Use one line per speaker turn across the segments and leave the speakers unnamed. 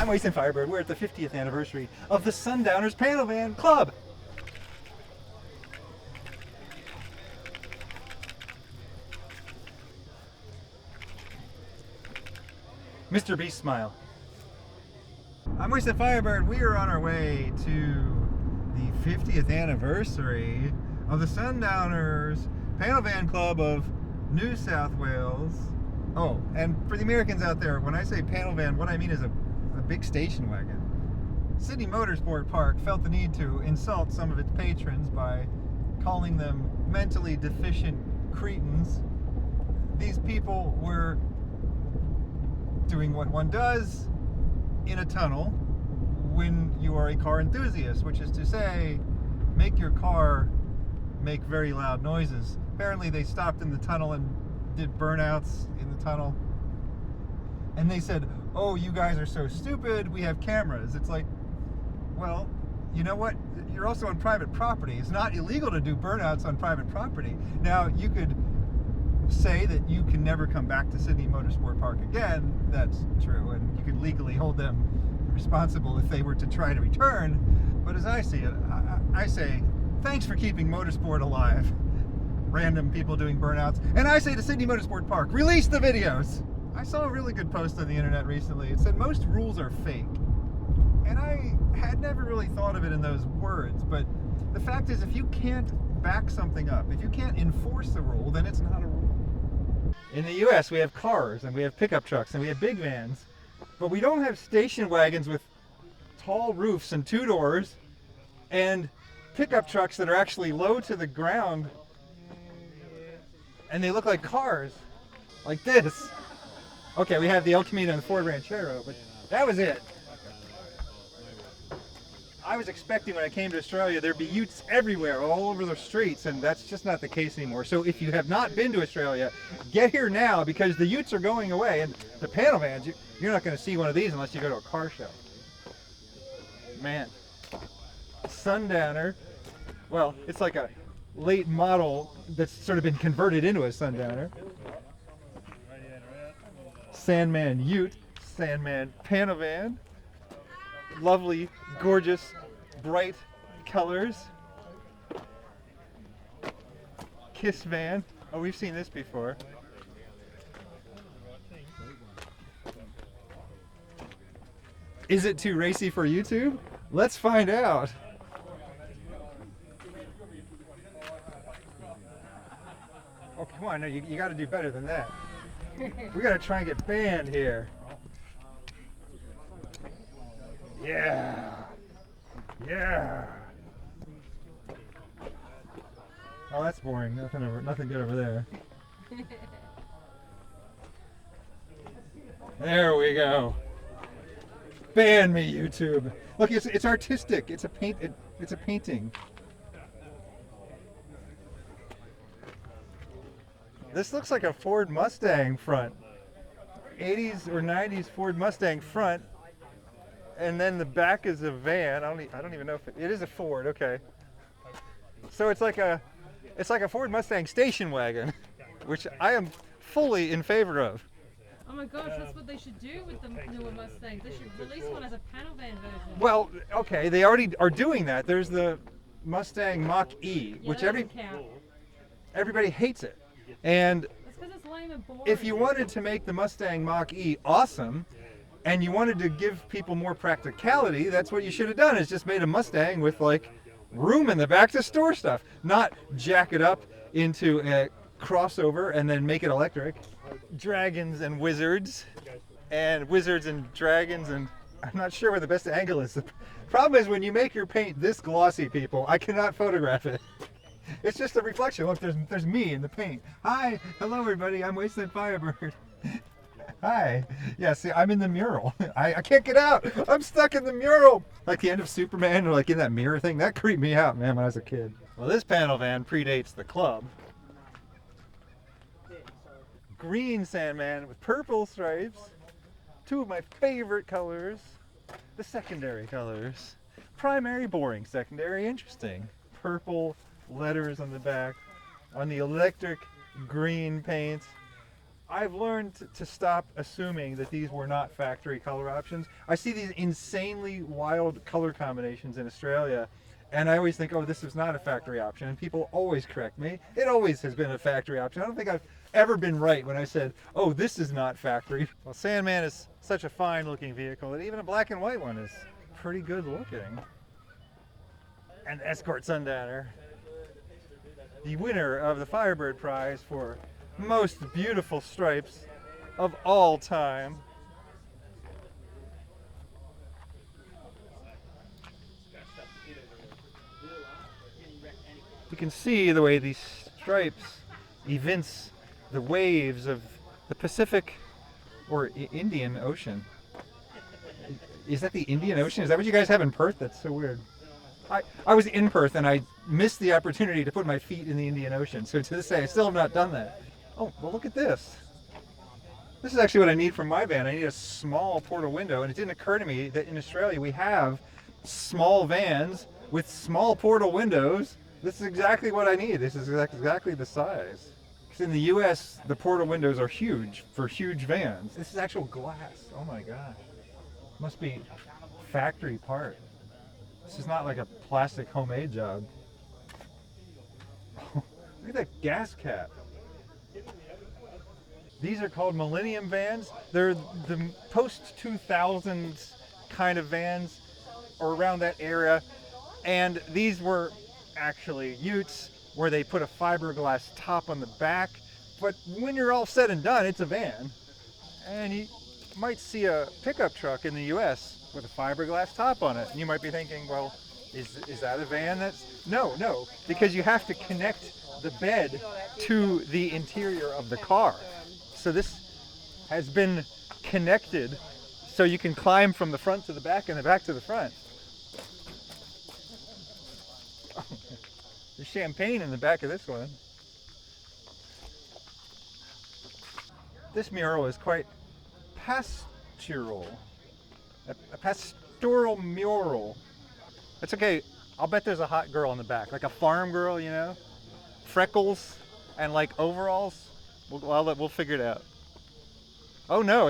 I'm Waste and Firebird. We're at the 50th anniversary of the Sundowners Panel Van Club. Mr. Beast smile. I'm Waste and Firebird. We are on our way to the 50th anniversary of the Sundowners Panel Van Club of New South Wales. Oh, and for the Americans out there, when I say panel van, what I mean is a big station wagon. Sydney Motorsport Park felt the need to insult some of its patrons by calling them mentally deficient cretins. These people were doing what one does in a tunnel when you are a car enthusiast, which is to say, make your car make very loud noises. Apparently they stopped in the tunnel and did burnouts in the tunnel, and they said, oh, you guys are so stupid, we have cameras. It's like, well, you know what, you're also on private property. It's not illegal to do burnouts on private property. Now, you could say that you can never come back to Sydney Motorsport Park again. That's true, and you could legally hold them responsible if they were to try to return. But as I see it, I say, thanks for keeping motorsport alive. Random people doing burnouts. And I say to Sydney Motorsport Park, release the videos! I saw a really good post on the internet recently. It said most rules are fake. And I had never really thought of it in those words, but the fact is, if you can't back something up, if you can't enforce a rule, then it's not a rule. In the US, we have cars, and we have pickup trucks, and we have big vans, but we don't have station wagons with tall roofs and two doors, and pickup trucks that are actually low to the ground, and they look like cars, like this. Okay, we have the El Camino and the Ford Ranchero, but that was it. I was expecting when I came to Australia there'd be utes everywhere, all over the streets, and that's just not the case anymore. So if you have not been to Australia, get here now, because the utes are going away, and the panel vans, you're not going to see one of these unless you go to a car show. Man, Sundowner, well, it's like a late model that's sort of been converted into a Sundowner. Sandman Ute, Sandman Panel Van. Lovely, gorgeous, bright colors. Kiss Van. Oh, we've seen this before. Is it too racy for YouTube? Let's find out. Oh, come on, no, you got to do better than that. We got to try and get banned here. Yeah. Yeah. Oh, that's boring. Nothing good over there. There we go. Ban me, YouTube. Look, it's artistic. It's a painting. This looks like a Ford Mustang front. 80s or 90s Ford Mustang front. And then the back is a van. I don't even know if it is a Ford. Okay. So it's like a Ford Mustang station wagon, which I am fully in favor of.
Oh my gosh, that's what they should do with the newer Mustangs. They should release one as a panel van version.
Well, okay, they already are doing that. There's the Mustang Mach-E, which everybody hates it. And
that's because it's lame and boring.
If you wanted to make the Mustang Mach-E awesome, and you wanted to give people more practicality, that's what you should have done, is just made a Mustang with like room in the back to store stuff, not jack it up into a crossover and then make it electric. Dragons and wizards and dragons, and I'm not sure where the best angle is. The problem is when you make your paint this glossy, people, I cannot photograph it. It's just a reflection. Look, there's me in the paint. Hi, hello everybody, I'm Wasteland Firebird. Hi. Yeah, see, I'm in the mural. I can't get out. I'm stuck in the mural. Like the end of Superman, or like in that mirror thing. That creeped me out, man, when I was a kid. Well, this panel van predates the club. Green Sandman with purple stripes. Two of my favorite colors. The secondary colors. Primary, boring. Secondary, interesting. Purple letters on the back. On the electric green paint. I've learned to stop assuming that these were not factory color options. I see these insanely wild color combinations in Australia, and I always think, oh, this is not a factory option, and people always correct me. It always has been a factory option. I don't think I've ever been right when I said, oh, this is not factory. Well, Sandman is such a fine looking vehicle that even a black and white one is pretty good looking. And Escort Sundowner, the winner of the Firebird Prize for most beautiful stripes of all time. You can see the way these stripes evince the waves of the Pacific or Indian Ocean. Is that the Indian Ocean? Is that what you guys have in Perth? That's so weird. I was in Perth and I missed the opportunity to put my feet in the Indian Ocean. So to this day, I still have not done that. Oh, well, look at this. This is actually what I need from my van. I need a small portal window, and it didn't occur to me that in Australia we have small vans with small portal windows. This is exactly what I need. This is exactly the size. Because in the US, the portal windows are huge for huge vans. This is actual glass. Oh my God. Must be factory part. This is not like a plastic homemade job. Look at that gas cap. These are called Millennium Vans. They're the post-2000s kind of vans, or around that era. And these were actually utes where they put a fiberglass top on the back. But when you're all said and done, it's a van. And you might see a pickup truck in the US with a fiberglass top on it. And you might be thinking, well, is that a van? No, because you have to connect the bed to the interior of the car. So this has been connected so you can climb from the front to the back and the back to the front. Oh, there's champagne in the back of this one. This mural is quite pastoral. A pastoral mural. It's okay. I'll bet there's a hot girl in the back, like a farm girl, you know, freckles and like overalls. We'll figure it out. Oh no,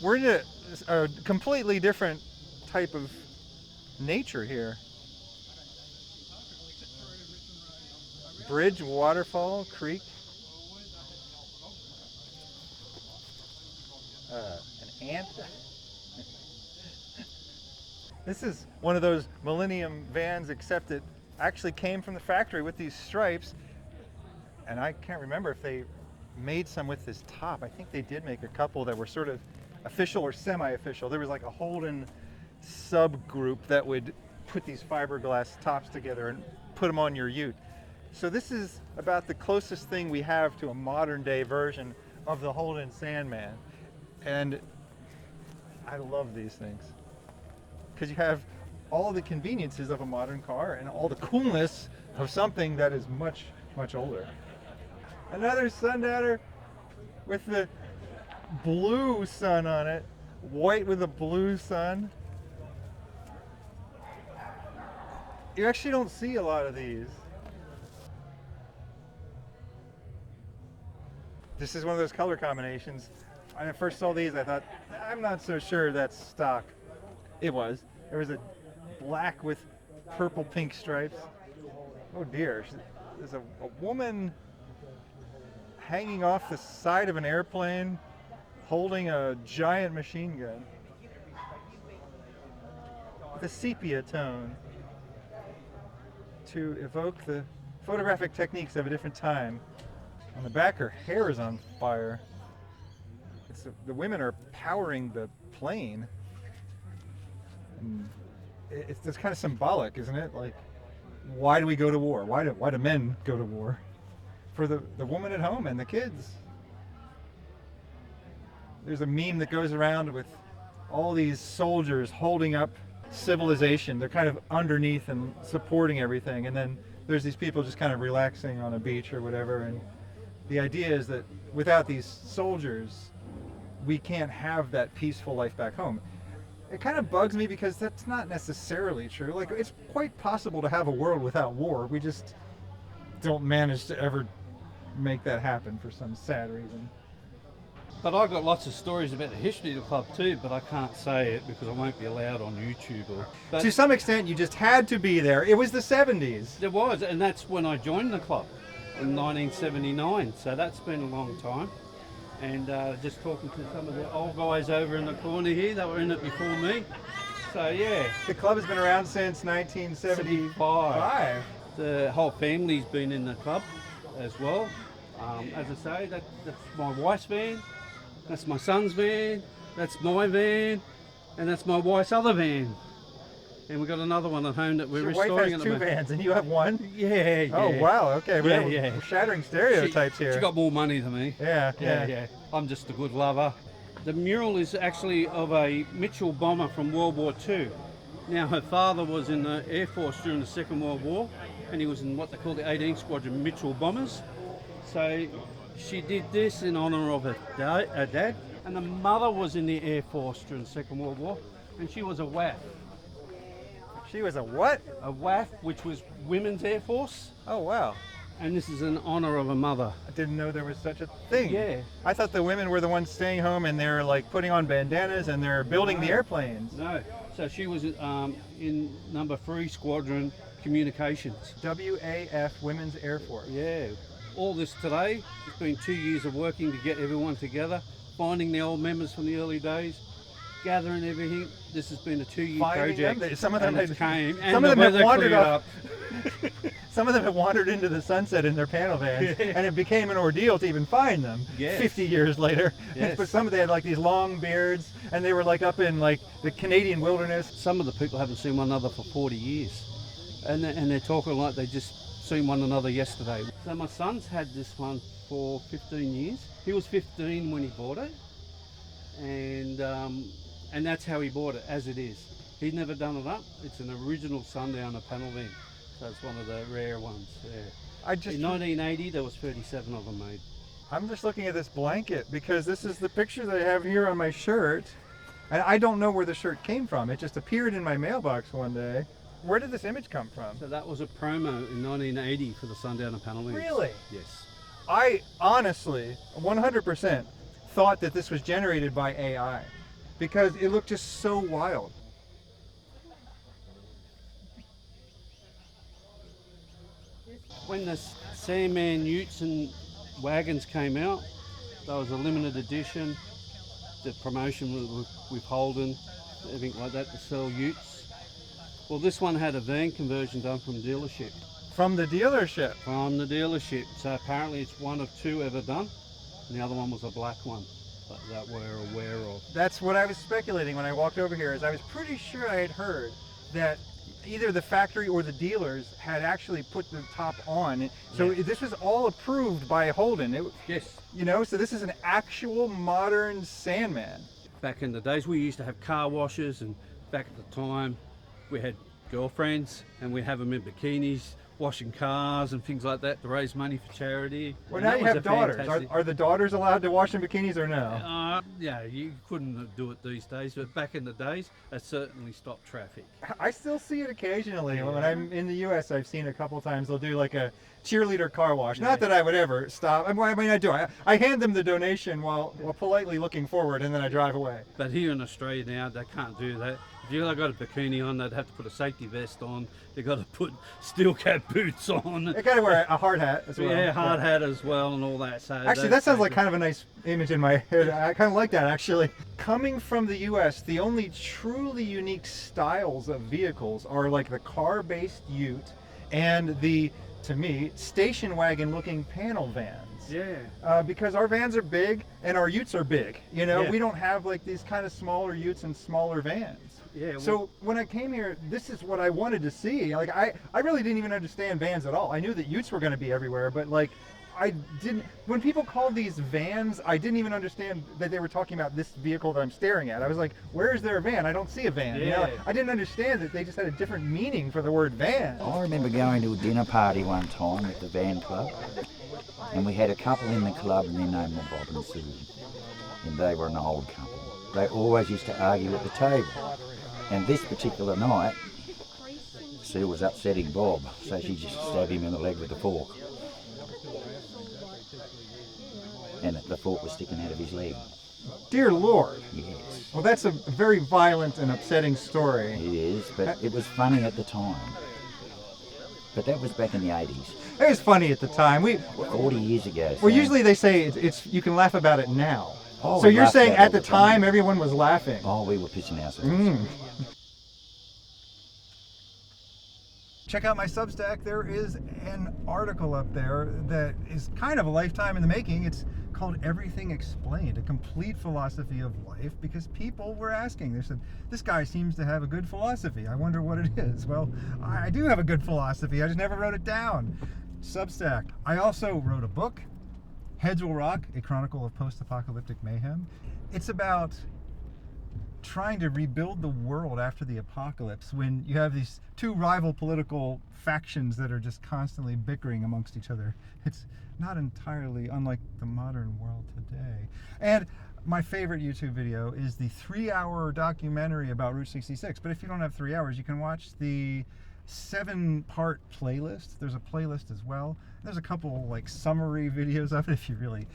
we're in a completely different type of nature here. Bridge, waterfall, creek. An ant. This is one of those Millennium Vans, except it actually came from the factory with these stripes. And I can't remember if they made some with this top. I think they did make a couple that were sort of official or semi-official. There was like a Holden subgroup that would put these fiberglass tops together and put them on your ute. So this is about the closest thing we have to a modern day version of the Holden Sandman. And I love these things because you have all the conveniences of a modern car and all the coolness of something that is much, much older. Another Sundowner with the blue sun on it, white with a blue sun. You actually don't see a lot of these. This is one of those color combinations. When I first saw these, I thought, I'm not so sure that's stock. It was. There was a black with purple pink stripes. Oh dear, there's a woman hanging off the side of an airplane holding a giant machine gun with a sepia tone to evoke the photographic techniques of a different time. On the back, her hair is on fire. The women are powering the plane. And it's kind of symbolic, isn't it? Like, why do we go to war? Why do men go to war? For the woman at home and the kids. There's a meme that goes around with all these soldiers holding up civilization. They're kind of underneath and supporting everything, and then there's these people just kind of relaxing on a beach or whatever. And the idea is that without these soldiers, we can't have that peaceful life back home. It kind of bugs me because that's not necessarily true. Like, it's quite possible to have a world without war. We just don't manage to ever make that happen for some sad reason.
But I've got lots of stories about the history of the club too, but I can't say it because I won't be allowed on YouTube. But
To some extent, you just had to be there. It was the 70s.
there was, and that's when I joined the club in 1979, so that's been a long time. And just talking to some of the old guys over in the corner here, they were in it before me. So yeah.
The club has been around since 1975.
The whole family's been in the club as well. As I say, that's my wife's van, that's my son's van, that's my van, and that's my wife's other van. And we've got another one at home that we're
Your
restoring
wife
at
has
the
two
moment.
vans and you have one?
Yeah.
Oh, wow. Okay.
Yeah.
We're shattering stereotypes here.
She got more money than me.
Yeah.
I'm just a good lover. The mural is actually of a Mitchell bomber from World War II. Now, her father was in the Air Force during the Second World War, and he was in what they call the 18th Squadron Mitchell bombers. So she did this in honour of her dad, and the mother was in the Air Force during the Second World War, and she was a WAF.
She was a what?
A WAF, which was Women's Air Force,
Oh, wow.
and this is in honour of a mother.
I didn't know there was such a thing.
Yeah.
I thought the women were the ones staying home and they're like putting on bandanas and they're building the airplanes.
No, so she was in number 3 Squadron Communications.
WAF, Women's Air Force.
Yeah, all this today, it's been 2 years of working to get everyone together, finding the old members from the early days, gathering everything. This has been a 2-year
Finding
project.
them. Some of them
and
had-
it came, and
some of
the
them have
weather
wandered
cleared
off. Some of them have wandered into the sunset in their panel vans, and it became an ordeal to even find them.
Yes.
50 years later.
Yes.
But some of them had like these long beards, and they were like up in like the Canadian wilderness.
Some of the people haven't seen one another for 40 years, and they're talking like they just seen one another yesterday. So my son's had this one for 15 years. He was 15 when he bought it, and that's how he bought it, as it is. He'd never done it up. It's an original Sundowner panel van, so it's one of the rare ones. Yeah. In 1980, there was 37 of them made.
I'm just looking at this blanket because this is the picture that I have here on my shirt, and I don't know where the shirt came from. It just appeared in my mailbox one day. Where did this image come from?
So that was a promo in 1980 for the Sundowner panel vans.
Really?
Yes.
I honestly, 100%, thought that this was generated by AI because it looked just so wild.
When the Sandman utes and wagons came out, that was a limited edition. The promotion with Holden, everything like that to sell utes. Well, this one had a van conversion done from dealership.
From the dealership.
From the dealership. So apparently it's one of 2 ever done, and the other one was a black one that we're aware of.
That's what I was speculating when I walked over here, is I was pretty sure I had heard that either the factory or the dealers had actually put the top on. So
Yeah.
this was all approved by Holden.
Yes.
You know, so this is an actual modern Sandman.
Back in the days, we used to have car washes, and back at the time, we had girlfriends, and we have them in bikinis, washing cars and things like that to raise money for charity.
Well,
And
now
that
you
was
have
a
daughters.
fantastic-
Are the daughters allowed to wash in bikinis or no?
Yeah, you couldn't do it these days, but back in the days, it certainly stopped traffic.
I still see it occasionally.
Yeah.
When I'm in the U.S., I've seen a couple times they'll do like a cheerleader car wash. Not that I would ever stop. I mean, I do. I hand them the donation while politely looking forward, and then I drive away.
But here in Australia now, they can't do that. If you've got a bikini on, they'd have to put a safety vest on. They've got to put steel cap boots on.
I gotta wear a hard hat as well.
Yeah, hard hat as well and all that. So
Actually, that sounds like kind of a nice image in my head. I kind of like that, actually. Coming from the U.S., the only truly unique styles of vehicles are like the car-based ute and the, to me, station wagon-looking panel vans.
Yeah.
Because our vans are big and our utes are big. You know,
Yeah.
we don't have like these kind of smaller utes and smaller vans.
Yeah.
So when I came here, this is what I wanted to see. Like I really didn't even understand vans at all. I knew that utes were going to be everywhere, but like I didn't. When people called these vans, I didn't even understand that they were talking about this vehicle that I'm staring at. I was like, "Where is there a van? I don't see a van." You know,
Yeah.
I didn't understand that they just had a different meaning for the word van.
I remember going to a dinner party one time at the van club, and we had a couple in the club, and their name was Bob and Sue, and they were an old couple. They always used to argue at the table, and this particular night, Sue was upsetting Bob, so she just stabbed him in the leg with a fork. and the fork was sticking out of his leg.
Dear Lord.
Yes.
Well, that's a very violent and upsetting story.
It is, but it was funny at the time. But that was back in the 80s.
It was funny at the time.
40 years ago.
Well,
Sam.
usually they say it's you can laugh about it now.
Oh,
so
we
you're
laughed
saying
about
at the
it
time
then.
everyone was laughing.
Oh, we were pissing ourselves.
Mm. Check out my Substack. There is an article up there that is kind of a lifetime in the making. It's called Everything Explained, a complete philosophy of life, because people were asking. They said, this guy seems to have a good philosophy. I wonder what it is. Well, I do have a good philosophy. I just never wrote it down. Substack. I also wrote a book, Heads Will Rock, a chronicle of post-apocalyptic mayhem. It's about trying to rebuild the world after the apocalypse when you have these two rival political factions that are just constantly bickering amongst each other. It's not entirely unlike the modern world today. And my favorite YouTube video is the 3-hour documentary about Route 66. But if you don't have 3 hours, you can watch the 7-part playlist. There's a playlist as well. There's a couple like summary videos of it if you really...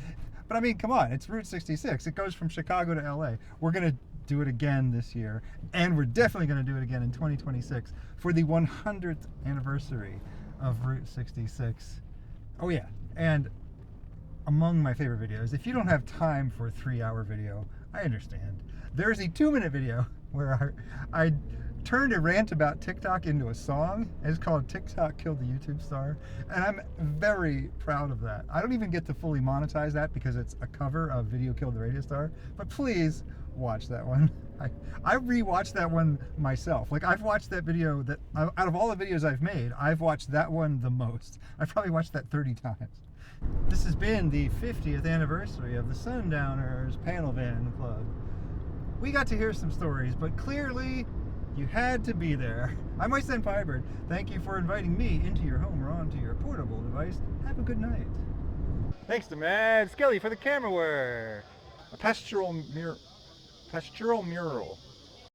But I mean, come on, it's Route 66. It goes from Chicago to LA. We're going to do it again this year, and we're definitely going to do it again in 2026 for the 100th anniversary of Route 66. Oh yeah, and among my favorite videos, if you don't have time for a 3-hour video, I understand. There's a 2-minute video where I turned a rant about TikTok into a song. It's called TikTok Killed the YouTube Star, and I'm very proud of that. I don't even get to fully monetize that because it's a cover of Video Killed the Radio Star, but please watch that one. I rewatched that one myself. Like, I've watched that video, that out of all the videos I've made, I've watched that one the most. I've probably watched that 30 times. This has been the 50th anniversary of the Sundowners Panel Van Club. We got to hear some stories, but clearly you had to be there. I'm Moisten Firebird. Thank you for inviting me into your home or onto your portable device. Have a good night. Thanks to Mad Skelly for the camera work. A pastoral mural.